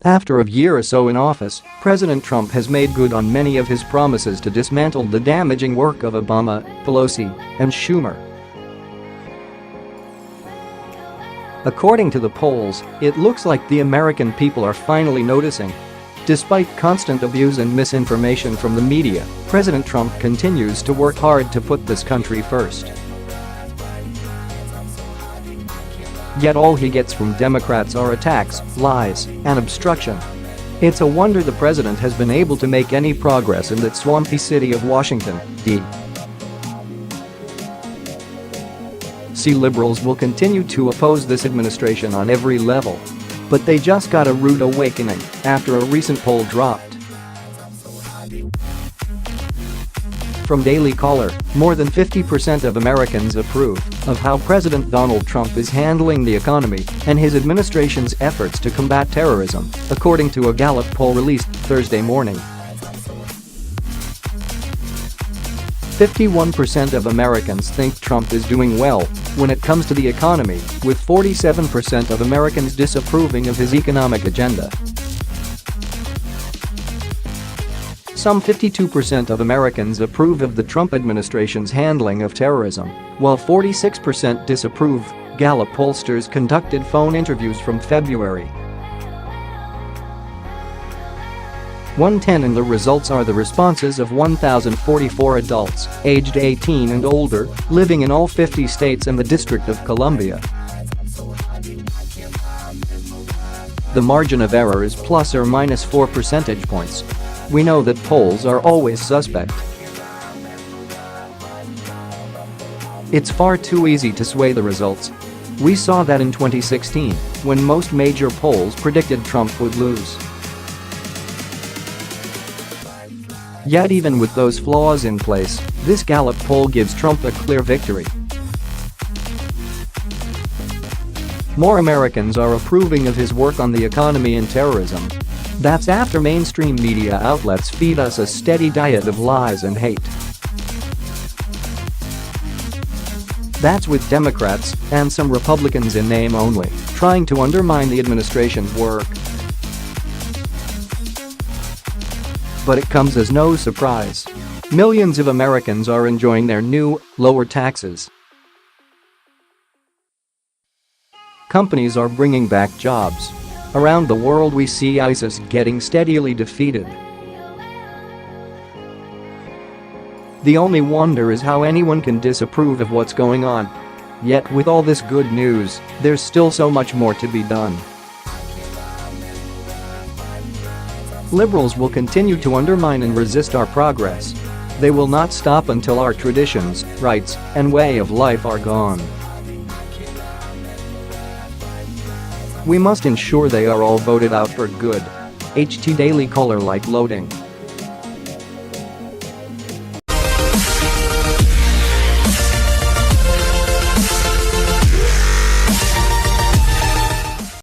After a year or so in office, President Trump has made good on many of his promises to dismantle the damaging work of Obama, Pelosi, and Schumer. According to the polls, it looks like the American people are finally noticing. Despite constant abuse and misinformation from the media, President Trump continues to work hard to put this country first. Yet all he gets from Democrats are attacks, lies, and obstruction. It's a wonder the president has been able to make any progress in that swampy city of Washington, D.C. Liberals will continue to oppose this administration on every level. But they just got a rude awakening after a recent poll dropped. From Daily Caller, more than 50% of Americans approve of how President Donald Trump is handling the economy and his administration's efforts to combat terrorism, according to a Gallup poll released Thursday morning. 51% of Americans think Trump is doing well when it comes to the economy, with 47% of Americans disapproving of his economic agenda. Some 52% of Americans approve of the Trump administration's handling of terrorism, while 46% disapprove, Gallup pollsters conducted phone interviews from February. 110 and the results are the responses of 1,044 adults, aged 18 and older, living in all 50 states and the District of Columbia. The margin of error is plus or minus 4 percentage points. We know that polls are always suspect. It's far too easy to sway the results. We saw that in 2016, when most major polls predicted Trump would lose. Yet even with those flaws in place, this Gallup poll gives Trump a clear victory. More Americans are approving of his work on the economy and terrorism. That's after mainstream media outlets feed us a steady diet of lies and hate. That's with Democrats, and some Republicans in name only, trying to undermine the administration's work. But it comes as no surprise. Millions of Americans are enjoying their new, lower taxes. Companies are bringing back jobs. Around the world we see ISIS getting steadily defeated. The only wonder is how anyone can disapprove of what's going on. Yet with all this good news, there's still so much more to be done. Liberals will continue to undermine and resist our progress. They will not stop until our traditions, rights, and way of life are gone. We must ensure they are all voted out for good. HT Daily Caller like loading.